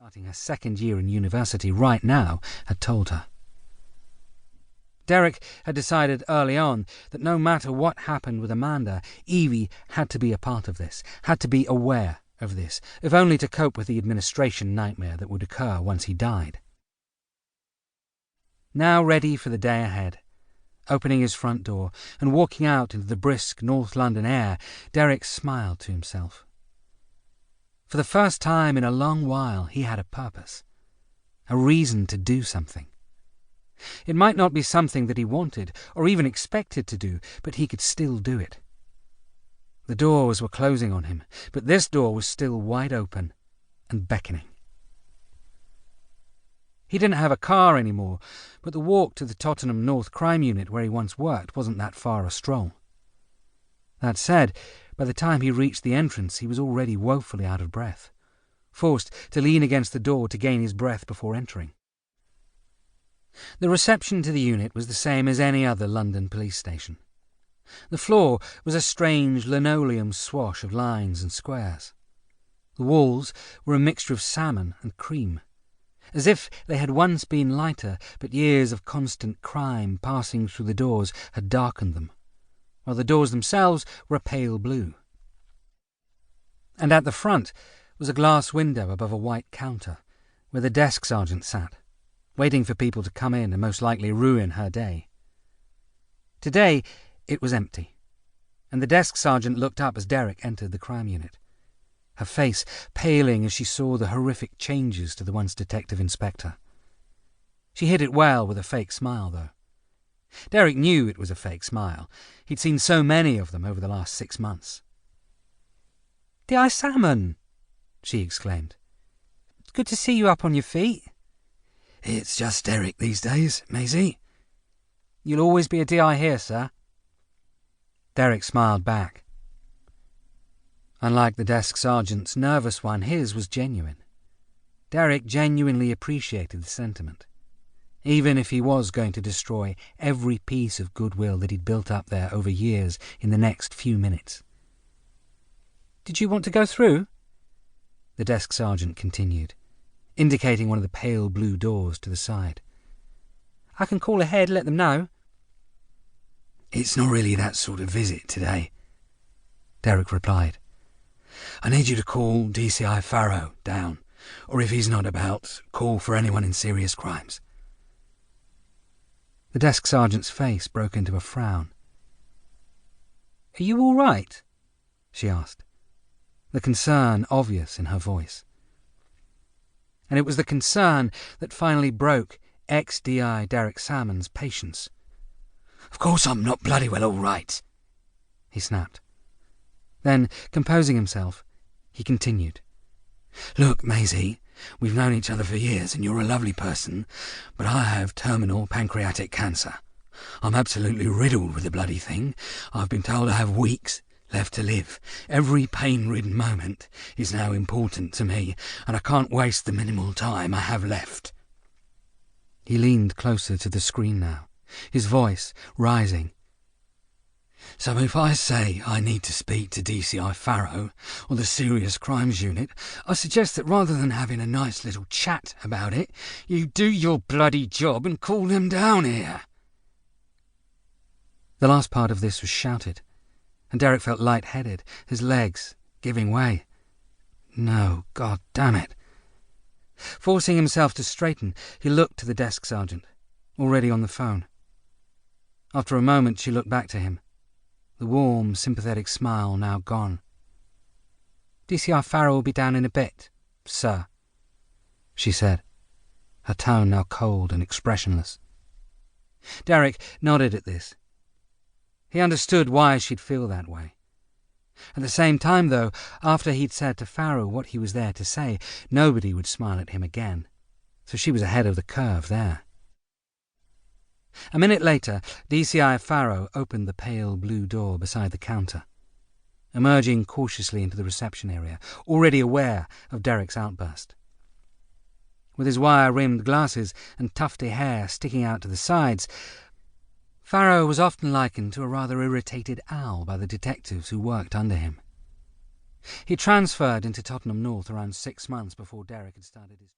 starting her second year in university right now, had told her. Derek had decided early on that no matter what happened with Amanda, Evie had to be a part of this, had to be aware of this, if only to cope with the administration nightmare that would occur once he died. Now ready for the day ahead, opening his front door and walking out into the brisk North London air, Derek smiled to himself. For the first time in a long while he had a purpose, a reason to do something. It might not be something that he wanted or even expected to do, but he could still do it. The doors were closing on him, but this door was still wide open and beckoning. He didn't have a car anymore, but the walk to the Tottenham North Crime Unit where he once worked wasn't that far a stroll. That said, by the time he reached the entrance he was already woefully out of breath, forced to lean against the door to gain his breath before entering. The reception to the unit was the same as any other London police station. The floor was a strange linoleum swash of lines and squares. The walls were a mixture of salmon and cream, as if they had once been lighter, but years of constant crime passing through the doors had darkened them, while the doors themselves were a pale blue. And at the front was a glass window above a white counter, where the desk sergeant sat, waiting for people to come in and most likely ruin her day. Today it was empty, and the desk sergeant looked up as Derek entered the crime unit, her face paling as she saw the horrific changes to the once detective inspector. She hid it well with a fake smile, though. Derek knew it was a fake smile. He'd seen so many of them over the last 6 months. "D.I. Salmon!" she exclaimed. "It's good to see you up on your feet." "It's just Derek these days, Maisie." "You'll always be a D.I. here, sir." Derek smiled back. Unlike the desk sergeant's nervous one, his was genuine. Derek genuinely appreciated the sentiment, even if he was going to destroy every piece of goodwill that he'd built up there over years in the next few minutes. "Did you want to go through?" the desk sergeant continued, indicating one of the pale blue doors to the side. "I can call ahead, let them know." "It's not really that sort of visit today," Derek replied. "I need you to call DCI Farrow down, or if he's not about, call for anyone in serious crimes." The desk sergeant's face broke into a frown. "Are you all right?" she asked, the concern obvious in her voice. And it was the concern that finally broke ex-DI Derek Salmon's patience. "Of course I'm not bloody well all right," he snapped. Then, composing himself, he continued. "Look, Maisie, we've known each other for years and you're a lovely person, but I have terminal pancreatic cancer. I'm absolutely riddled with the bloody thing. I've been told I have weeks left to live. Every pain-ridden moment is now important to me, and I can't waste the minimal time I have left." He leaned closer to the screen now, his voice rising. "So if I say I need to speak to DCI Farrow or the Serious Crimes Unit, I suggest that rather than having a nice little chat about it, you do your bloody job and call them down here." The last part of this was shouted, and Derek felt light-headed, his legs giving way. No, God damn it. Forcing himself to straighten, he looked to the desk sergeant, already on the phone. After a moment she looked back to him, the warm, sympathetic smile now gone. "DCI Farrow will be down in a bit, sir," she said, her tone now cold and expressionless. Derek nodded at this. He understood why she'd feel that way. At the same time, though, after he'd said to Farrow what he was there to say, nobody would smile at him again, so she was ahead of the curve there. A minute later, DCI Farrow opened the pale blue door beside the counter, emerging cautiously into the reception area, already aware of Derek's outburst. With his wire-rimmed glasses and tufty hair sticking out to the sides, Farrow was often likened to a rather irritated owl by the detectives who worked under him. He transferred into Tottenham North around 6 months before Derek had started his